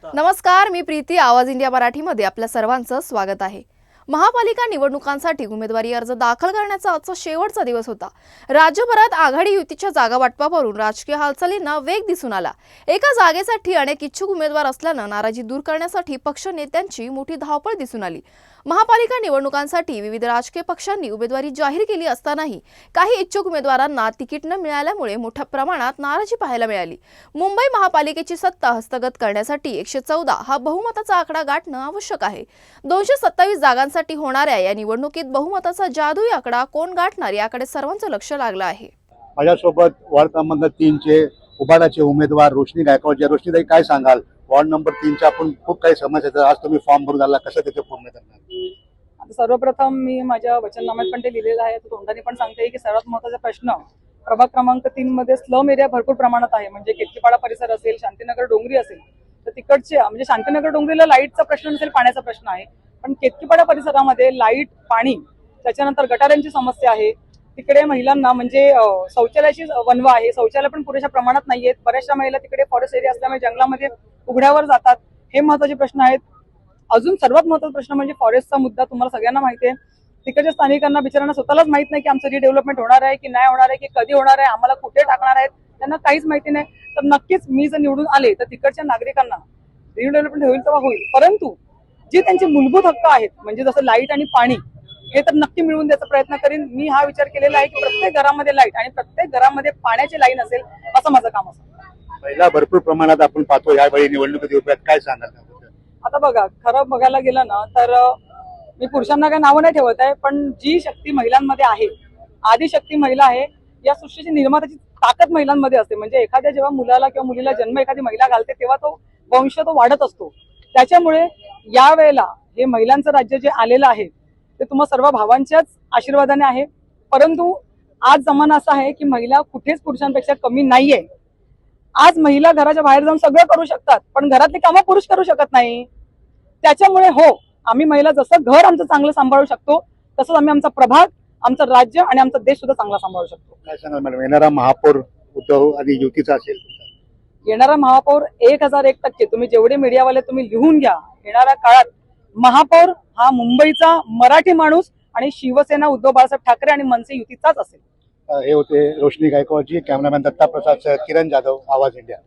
नमस्कार, मी प्रीती. आवाज इंडिया मराठीमध्ये आपल्या सर्वांचं स्वागत आहे. महापालिका निवडणुकांसाठी उमेदवारी अर्ज दाखल करण्याचा आजचा शेवटचा दिवस होता. राज्यभरात आघाडी युतीच्या जागा वाटपावरून राजकीय हालचालींना वेग दिसून आला. एका जागेसाठी अनेक इच्छुक उमेदवार असल्यानं नाराजी दूर करण्यासाठी पक्ष नेत्यांची मोठी धावपळ दिसून आली. महापालिका निवडणुकांसाठी विविध राजकीय पक्षांनी उमेदवारी जाहीर केली असतानाही काही इच्छुक उमेदवारांना तिकीट न मिळाल्यामुळे मोठ्या प्रमाणात नाराजी पाहायला मिळाली. मुंबई महापालिकेची सत्ता हस्तगत करण्यासाठी 114 हा बहुमताचा आकडा गाठणं आवश्यक आहे. 227 जागांसाठी होणाऱ्या या निवडणुकीत बहुमताचा जादुई आकडा कोण गाठणार याकडे सर्वांचं लक्ष लागलं आहे. माझ्यासोबत वॉर्ड क्रमांक 3 चे उबाडाचे उमेदवार रोशनी गायकवाड. रोशनीताई, काय सांगाल? वॉर्ड नंबर 3 च्या आपण खूप काही समस्या आहेत, आज तुम्ही फॉर्म भरून आला, कसं त्याचे पूर्ण करणार? आता सर्वप्रथम मी माझ्या वचननाम्यात पण ते लिहिलेलं आहे, तोंडाने पण सांगते की सर्वात महत्त्वाचा प्रश्न प्रभाग क्रमांक 3 मध्ये स्लम एरिया भरपूर प्रमाणात आहे. म्हणजे केतकीपाडा परिसर असेल, शांतीनगर डोंगरी असेल, तर तिकडचे म्हणजे शांतीनगर डोंगरीला लाईटचा प्रश्न नसेल, पाण्याचा प्रश्न आहे. पण केतकीपाडा परिसरामध्ये लाईट, पाणी, त्याच्यानंतर गटारांची समस्या आहे. तिकडे महिलांना म्हणजे शौचालयाची वनवा आहे, शौचालय पण पुरेशा प्रमाणात नाहीयेत. बऱ्याचशा महिला तिकडे फॉरेस्ट एरिया असल्यामुळे जंगलामध्ये उघड्यावर जातात. हे महत्त्वाचे प्रश्न आहेत. अजून सर्वात महत्त्वाचा प्रश्न म्हणजे फॉरेस्टचा मुद्दा. तुम्हाला सगळ्यांना माहिती आहे, तिकडच्या स्थानिकांना बिचारांना स्वतःलाच माहित नाही की आमचं रिडेव्हलपमेंट होणार आहे की नाही होणार आहे, की कधी होणार आहे, आम्हाला कुठे टाकणार आहेत, त्यांना काहीच माहिती नाही. तर नक्कीच मी जर निवडून आले तर तिकडच्या नागरिकांना रिडेव्हलपमेंट होईल तेव्हा होईल, परंतु जे त्यांचे मूलभूत हक्क आहेत म्हणजे जसं लाईट आणि पाणी, हे तर नक्की मिळवून द्यायचा प्रयत्न करीन. मी हा विचार केलेला आहे की प्रत्येक घरामध्ये लाईट आणि प्रत्येक घरामध्ये पाण्याची लाईन असेल, असं माझं काम असेल. महिला भरपूर प्रमाणात आपण पाहतो यावेळी निवडणुकीत उभ्या आहेत, काय सांगाल? आता बघा, खरं बघायला गेलं ना तर मी पुरुषांना काही नावं नाही ठेवत आहे, पण जी शक्ती महिलांमध्ये आहे, आदिशक्ती महिला आहे, या सृष्टीची निर्मात्याची ताकद महिलांमध्ये असते. म्हणजे एखाद्या जेव्हा मुलाला किंवा मुलीला जन्म एखादी महिला घालते तेव्हा तो वंश तो वाढत असतो. त्याच्यामुळे यावेळेला हे महिलांचं राज्य जे आलेलं आहे ते तुम्हा सर्व भावांच्याच आशीर्वादाने आहे. परंतु आज जमाना असा आहे की महिला कुठेच पुरुषांपेक्षा कमी नाहीये. आज महिला घराच्या बाहेर जाऊन सगळं करू शकतात, पण घरातली कामं पुरुष करू शकत नाही. त्याच्यामुळे हो, आम्ही महिला जसं घर आमचं चांगलं सांभाळू शकतो तसंच आम्ही आमचा प्रभाग, आमचं राज्य आणि आमचा देश सुद्धा चांगला सांभाळू शकतो. काय सांगाल मॅडम? येणारा महापौर उद्धव आणि युतीचा असेल? येणारा महापौर 1001% तुम्ही जेवढे मीडियावाले तुम्ही लिहून घ्या. येणाऱ्या काळात महापौर हा मुंबईचा मराठी माणूस आणि शिवसेना उद्धव बाळासाहेब ठाकरे आणि मनसे युतीचाच असेल. हे होते रोशनी गायकवाडजी. कॅमेरामॅन दत्ता प्रसाद, किरण जाधव, आवाज इंडिया.